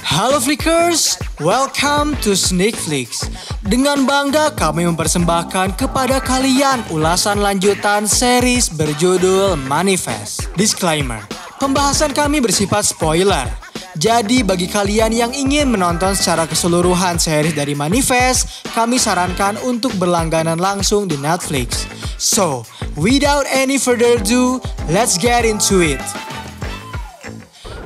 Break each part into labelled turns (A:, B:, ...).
A: Halo Flickers, welcome to Sneak Flicks. Dengan bangga kami mempersembahkan kepada kalian ulasan lanjutan series berjudul Manifest. Disclaimer, pembahasan kami bersifat spoiler. Jadi bagi kalian yang ingin menonton secara keseluruhan series dari Manifest, kami sarankan untuk berlangganan langsung di Netflix. So, without any further ado, let's get into it.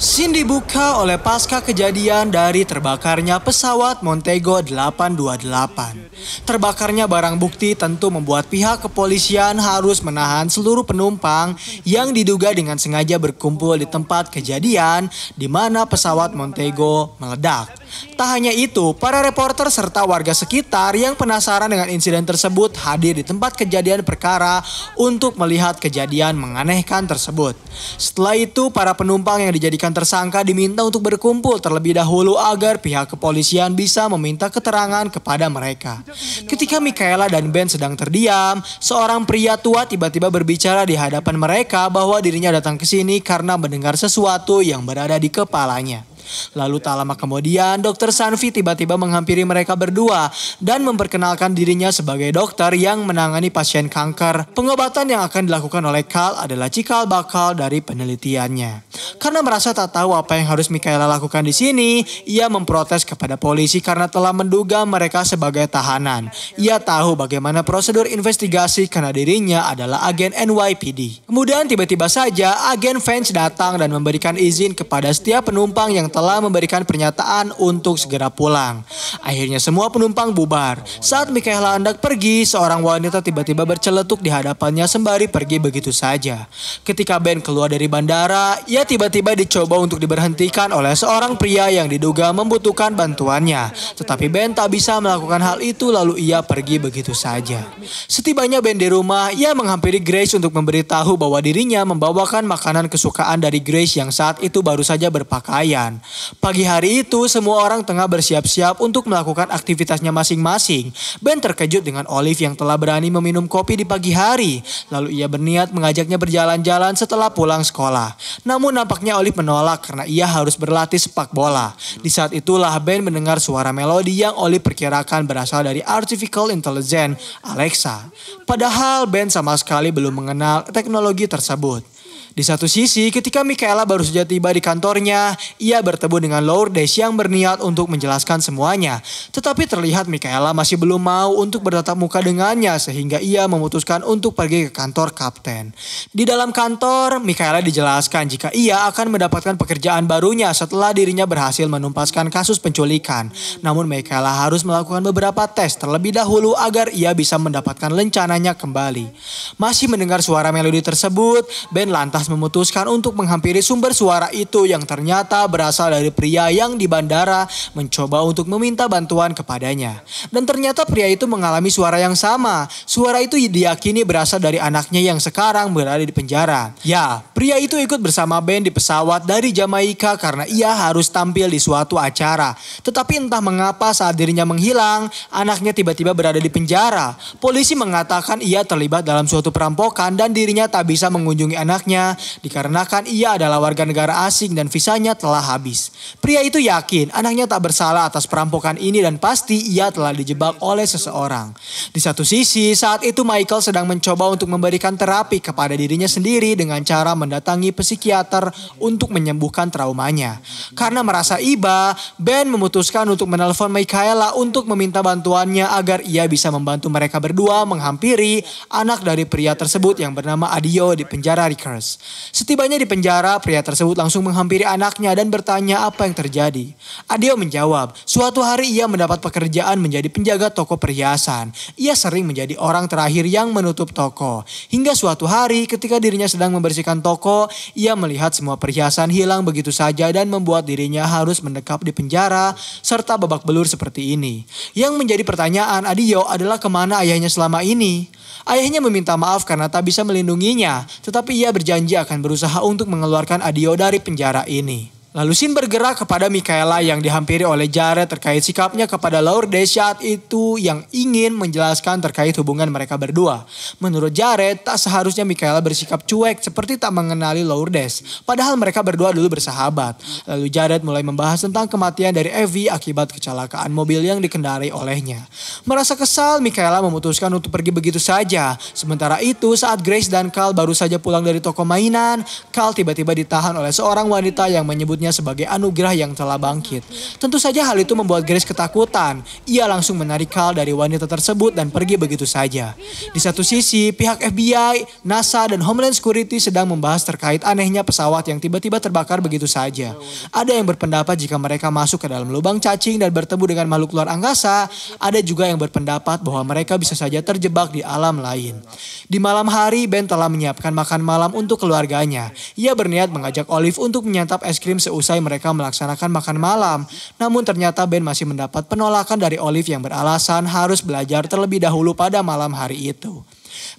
A: Scene dibuka oleh pasca kejadian dari terbakarnya pesawat Montego 828. Terbakarnya barang bukti tentu membuat pihak kepolisian harus menahan seluruh penumpang yang diduga dengan sengaja berkumpul di tempat kejadian di mana pesawat Montego meledak. Tak hanya itu, para reporter serta warga sekitar yang penasaran dengan insiden tersebut hadir di tempat kejadian perkara untuk melihat kejadian menganehkan tersebut. Setelah itu, para penumpang yang dijadikan tersangka diminta untuk berkumpul terlebih dahulu agar pihak kepolisian bisa meminta keterangan kepada mereka. Ketika Michaela dan Ben sedang terdiam, seorang pria tua tiba-tiba berbicara di hadapan mereka bahwa dirinya datang ke sini karena mendengar sesuatu yang berada di kepalanya. Lalu tak lama kemudian, Dr. Sanvi tiba-tiba menghampiri mereka berdua dan memperkenalkan dirinya sebagai dokter yang menangani pasien kanker. Pengobatan yang akan dilakukan oleh Carl adalah cikal bakal dari penelitiannya. Karena merasa tak tahu apa yang harus Michaela lakukan di sini, ia memprotes kepada polisi karena telah menduga mereka sebagai tahanan. Ia tahu bagaimana prosedur investigasi karena dirinya adalah agen NYPD. Kemudian tiba-tiba saja agen Vance datang dan memberikan izin kepada setiap penumpang yang telah memberikan pernyataan untuk segera pulang. Akhirnya semua penumpang bubar. Saat Michaela hendak pergi, seorang wanita tiba-tiba berceletuk di hadapannya sembari pergi begitu saja. Ketika Ben keluar dari bandara, ia tiba-tiba dicoba untuk diberhentikan oleh seorang pria yang diduga membutuhkan bantuannya. Tetapi Ben tak bisa melakukan hal itu lalu ia pergi begitu saja. Setibanya Ben di rumah, ia menghampiri Grace untuk memberitahu bahwa dirinya membawakan makanan kesukaan dari Grace yang saat itu baru saja berpakaian. Pagi hari itu semua orang tengah bersiap-siap untuk melakukan aktivitasnya masing-masing. Ben terkejut dengan Olive yang telah berani meminum kopi di pagi hari. Lalu ia berniat mengajaknya berjalan-jalan setelah pulang sekolah. Namun nampaknya Olive menolak karena ia harus berlatih sepak bola. Di saat itulah Ben mendengar suara melodi yang Olive perkirakan berasal dari Artificial Intelligence Alexa. Padahal Ben sama sekali belum mengenal teknologi tersebut. Di satu sisi, ketika Michaela baru saja tiba di kantornya, ia bertemu dengan Lourdes yang berniat untuk menjelaskan semuanya. Tetapi terlihat Michaela masih belum mau untuk bertatap muka dengannya sehingga ia memutuskan untuk pergi ke kantor kapten. Di dalam kantor, Michaela dijelaskan jika ia akan mendapatkan pekerjaan barunya setelah dirinya berhasil menumpaskan kasus penculikan. Namun Michaela harus melakukan beberapa tes terlebih dahulu agar ia bisa mendapatkan lencananya kembali. Masih mendengar suara melodi tersebut, Ben lantas memutuskan untuk menghampiri sumber suara itu yang ternyata berasal dari pria yang di bandara mencoba untuk meminta bantuan kepadanya. Dan ternyata pria itu mengalami suara yang sama. Suara itu diyakini berasal dari anaknya yang sekarang berada di penjara. Ya, pria itu ikut bersama Ben di pesawat dari Jamaika karena ia harus tampil di suatu acara. Tetapi entah mengapa saat dirinya menghilang, anaknya tiba-tiba berada di penjara. Polisi mengatakan ia terlibat dalam suatu perampokan dan dirinya tak bisa mengunjungi anaknya dikarenakan ia adalah warga negara asing dan visanya telah habis. Pria itu yakin anaknya tak bersalah atas perampokan ini dan pasti ia telah dijebak oleh seseorang. Di satu sisi, saat itu Michael sedang mencoba untuk memberikan terapi kepada dirinya sendiri dengan cara mendatangi psikiater untuk menyembuhkan traumanya. Karena merasa iba, Ben memutuskan untuk menelpon Michaela untuk meminta bantuannya agar ia bisa membantu mereka berdua menghampiri anak dari pria tersebut yang bernama Adio di penjara Rikers. Setibanya di penjara, pria tersebut langsung menghampiri anaknya dan bertanya apa yang terjadi. Adio menjawab, suatu hari ia mendapat pekerjaan menjadi penjaga toko perhiasan. Ia sering menjadi orang terakhir yang menutup toko. Hingga suatu hari ketika dirinya sedang membersihkan toko, ia melihat semua perhiasan hilang begitu saja dan membuat dirinya harus mendekap di penjara serta babak belur seperti ini. Yang menjadi pertanyaan Adio adalah kemana ayahnya selama ini? Ayahnya meminta maaf karena tak bisa melindunginya, tetapi ia berjanji akan berusaha untuk mengeluarkan Adio dari penjara ini. Lalu scene bergerak kepada Michaela yang dihampiri oleh Jared terkait sikapnya kepada Lourdes saat itu yang ingin menjelaskan terkait hubungan mereka berdua. Menurut Jared, tak seharusnya Michaela bersikap cuek seperti tak mengenali Lourdes. Padahal mereka berdua dulu bersahabat. Lalu Jared mulai membahas tentang kematian dari Evie akibat kecelakaan mobil yang dikendarai olehnya. Merasa kesal, Michaela memutuskan untuk pergi begitu saja. Sementara itu, saat Grace dan Cal baru saja pulang dari toko mainan, Cal tiba-tiba ditahan oleh seorang wanita yang menyebutnya sebagai anugerah yang telah bangkit. Tentu saja hal itu membuat Grace ketakutan. Ia langsung menarik Cal dari wanita tersebut dan pergi begitu saja. Di satu sisi, pihak FBI, NASA, dan Homeland Security sedang membahas terkait anehnya pesawat yang tiba-tiba terbakar begitu saja. Ada yang berpendapat jika mereka masuk ke dalam lubang cacing dan bertemu dengan makhluk luar angkasa, ada juga yang berpendapat bahwa mereka bisa saja terjebak di alam lain. Di malam hari, Ben telah menyiapkan makan malam untuk keluarganya. Ia berniat mengajak Olive untuk menyantap es krim seusai mereka melaksanakan makan malam. Namun ternyata Ben masih mendapat penolakan dari Olive yang beralasan harus belajar terlebih dahulu pada malam hari itu.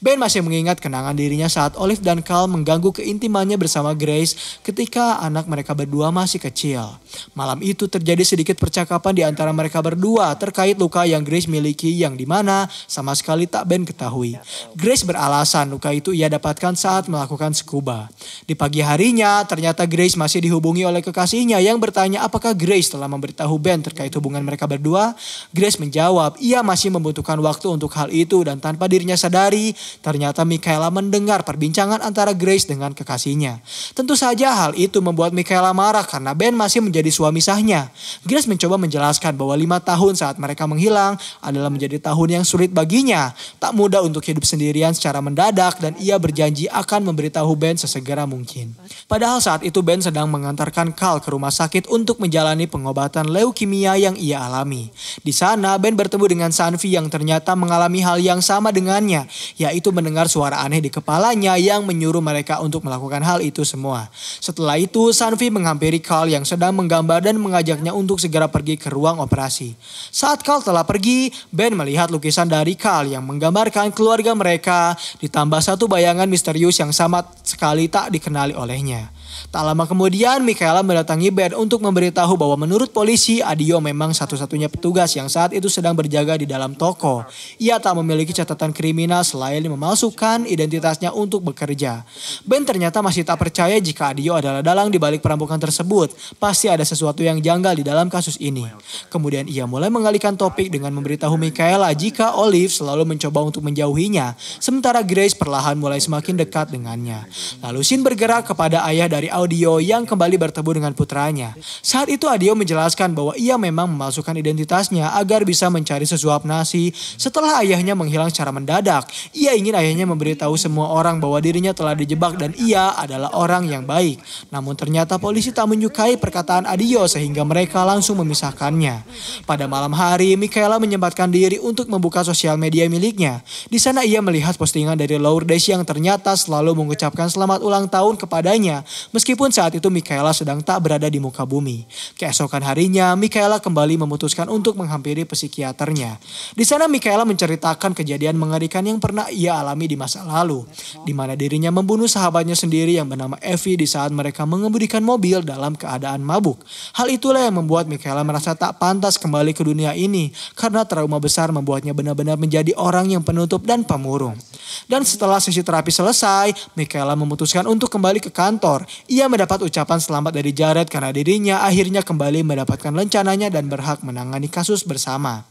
A: Ben masih mengingat kenangan dirinya saat Olive dan Cal mengganggu keintimannya bersama Grace ketika anak mereka berdua masih kecil. Malam itu terjadi sedikit percakapan di antara mereka berdua terkait luka yang Grace miliki yang dimana sama sekali tak Ben ketahui. Grace beralasan luka itu ia dapatkan saat melakukan scuba. Di pagi harinya ternyata Grace masih dihubungi oleh kekasihnya yang bertanya apakah Grace telah memberitahu Ben terkait hubungan mereka berdua. Grace menjawab ia masih membutuhkan waktu untuk hal itu dan tanpa dirinya sadari ternyata Michaela mendengar perbincangan antara Grace dengan kekasihnya. Tentu saja hal itu membuat Michaela marah karena Ben masih menjadi suami sahnya. Grace mencoba menjelaskan bahwa 5 tahun saat mereka menghilang adalah menjadi tahun yang sulit baginya. Tak mudah untuk hidup sendirian secara mendadak dan ia berjanji akan memberitahu Ben sesegera mungkin. Padahal saat itu Ben sedang mengantarkan Cal ke rumah sakit untuk menjalani pengobatan leukemia yang ia alami. Di sana Ben bertemu dengan Sanvi yang ternyata mengalami hal yang sama dengannya, yaitu mendengar suara aneh di kepalanya yang menyuruh mereka untuk melakukan hal itu semua. Setelah itu, Sanvi menghampiri Cal yang sedang menggambar dan mengajaknya untuk segera pergi ke ruang operasi. Saat Cal telah pergi, Ben melihat lukisan dari Cal yang menggambarkan keluarga mereka, ditambah satu bayangan misterius yang sama sekali tak dikenali olehnya. Tak lama kemudian, Michaela mendatangi Ben untuk memberitahu bahwa menurut polisi, Adio memang satu-satunya petugas yang saat itu sedang berjaga di dalam toko. Ia tak memiliki catatan kriminal selain memalsukan identitasnya untuk bekerja. Ben ternyata masih tak percaya jika Adio adalah dalang di balik perampokan tersebut. Pasti ada sesuatu yang janggal di dalam kasus ini. Kemudian ia mulai mengalihkan topik dengan memberitahu Michaela jika Olive selalu mencoba untuk menjauhinya, sementara Grace perlahan mulai semakin dekat dengannya. Lalu scene bergerak kepada ayah dari Adio yang kembali bertemu dengan putranya. Saat itu Adio menjelaskan bahwa ia memang memalsukan identitasnya agar bisa mencari sesuap nasi setelah ayahnya menghilang secara mendadak. Ia ingin ayahnya memberitahu semua orang bahwa dirinya telah dijebak dan ia adalah orang yang baik. Namun ternyata polisi tak menyukai perkataan Adio sehingga mereka langsung memisahkannya. Pada malam hari, Michaela menyempatkan diri untuk membuka sosial media miliknya. Di sana ia melihat postingan dari Lourdes yang ternyata selalu mengucapkan selamat ulang tahun kepadanya. Meskipun saat itu Michaela sedang tak berada di muka bumi. Keesokan harinya, Michaela kembali memutuskan untuk menghampiri psikiaternya. Di sana Michaela menceritakan kejadian mengerikan yang pernah ia alami di masa lalu, di mana dirinya membunuh sahabatnya sendiri yang bernama Evie di saat mereka mengemudikan mobil dalam keadaan mabuk. Hal itulah yang membuat Michaela merasa tak pantas kembali ke dunia ini karena trauma besar membuatnya benar-benar menjadi orang yang penutup dan pemurung. Dan setelah sesi terapi selesai, Michaela memutuskan untuk kembali ke kantor. Ia mendapat ucapan selamat dari Jared karena dirinya akhirnya kembali mendapatkan rencananya dan berhak menangani kasus bersama.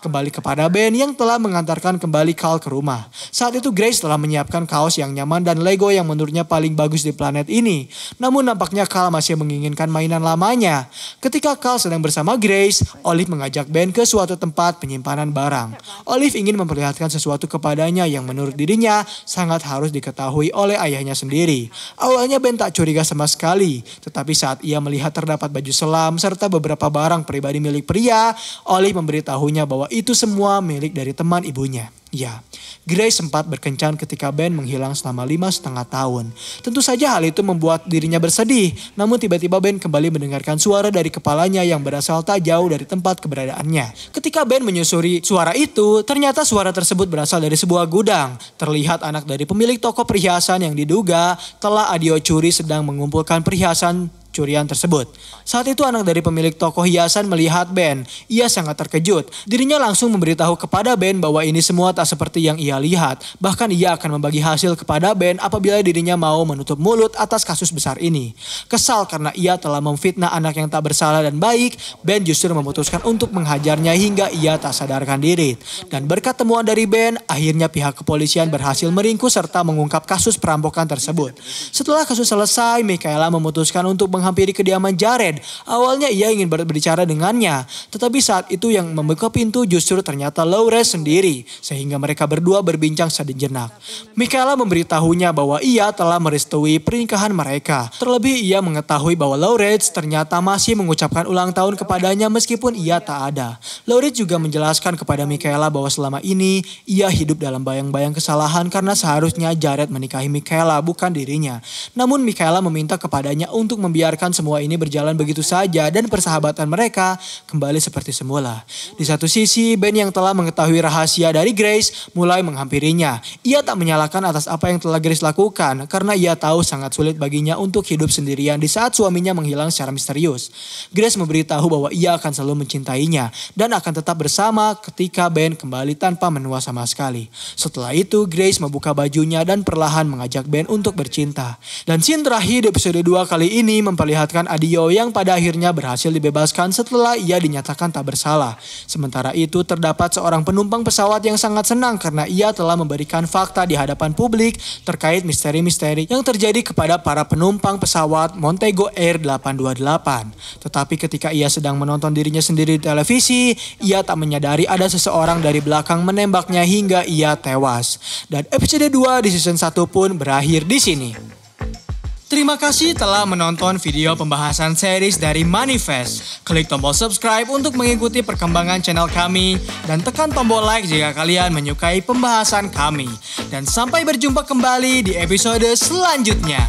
A: Kembali kepada Ben yang telah mengantarkan kembali Cal ke rumah. Saat itu Grace telah menyiapkan kaos yang nyaman dan Lego yang menurutnya paling bagus di planet ini. Namun nampaknya Cal masih menginginkan mainan lamanya. Ketika Cal sedang bersama Grace, Olive mengajak Ben ke suatu tempat penyimpanan barang. Olive ingin memperlihatkan sesuatu kepadanya yang menurut dirinya sangat harus diketahui oleh ayahnya sendiri. Awalnya Ben tak curiga sama sekali, tetapi saat ia melihat terdapat baju selam serta beberapa barang pribadi milik pria, Olive memberitahunya bahwa itu semua milik dari teman ibunya. Ya, Grace sempat berkencan ketika Ben menghilang selama 5,5 tahun. Tentu saja hal itu membuat dirinya bersedih. Namun tiba-tiba Ben kembali mendengarkan suara dari kepalanya yang berasal tak jauh dari tempat keberadaannya. Ketika Ben menyusuri suara itu, ternyata suara tersebut berasal dari sebuah gudang. Terlihat anak dari pemilik toko perhiasan yang diduga telah Adio curi sedang mengumpulkan perhiasan pencurian tersebut. Saat itu anak dari pemilik toko hiasan melihat Ben. Ia sangat terkejut. Dirinya langsung memberitahu kepada Ben bahwa ini semua tak seperti yang ia lihat. Bahkan ia akan membagi hasil kepada Ben apabila dirinya mau menutup mulut atas kasus besar ini. Kesal karena ia telah memfitnah anak yang tak bersalah dan baik, Ben justru memutuskan untuk menghajarnya hingga ia tak sadarkan diri. Dan berkat temuan dari Ben, akhirnya pihak kepolisian berhasil meringkus serta mengungkap kasus perampokan tersebut. Setelah kasus selesai, Michaela memutuskan untuk menghampiri kediaman Jared. Awalnya ia ingin berbicara dengannya, tetapi saat itu yang membuka pintu justru ternyata Lawrence sendiri, sehingga mereka berdua berbincang sejenak. Michaela memberitahunya bahwa ia telah merestui pernikahan mereka. Terlebih ia mengetahui bahwa Lawrence ternyata masih mengucapkan ulang tahun kepadanya meskipun ia tak ada. Lawrence juga menjelaskan kepada Michaela bahwa selama ini ia hidup dalam bayang-bayang kesalahan karena seharusnya Jared menikahi Michaela bukan dirinya. Namun Michaela meminta kepadanya untuk membiarkan semua ini berjalan begitu saja dan persahabatan mereka kembali seperti semula. Di satu sisi, Ben yang telah mengetahui rahasia dari Grace mulai menghampirinya. Ia tak menyalahkan atas apa yang telah Grace lakukan karena ia tahu sangat sulit baginya untuk hidup sendirian di saat suaminya menghilang secara misterius. Grace memberitahu bahwa ia akan selalu mencintainya dan akan tetap bersama ketika Ben kembali tanpa menua sama sekali. Setelah itu, Grace membuka bajunya dan perlahan mengajak Ben untuk bercinta. Dan scene terakhir di episode 2 kali ini memperlihatkan Adio yang pada akhirnya berhasil dibebaskan setelah ia dinyatakan tak bersalah. Sementara itu, terdapat seorang penumpang pesawat yang sangat senang karena ia telah memberikan fakta di hadapan publik terkait misteri-misteri yang terjadi kepada para penumpang pesawat Montego Air 828. Tetapi ketika ia sedang menonton dirinya sendiri di televisi, ia tak menyadari ada seseorang dari belakang menembaknya hingga ia tewas. Dan episode 2 di season 1 pun berakhir di sini. Terima kasih telah menonton video pembahasan series dari Manifest. Klik tombol subscribe untuk mengikuti perkembangan channel kami dan tekan tombol like jika kalian menyukai pembahasan kami. Dan sampai berjumpa kembali di episode selanjutnya.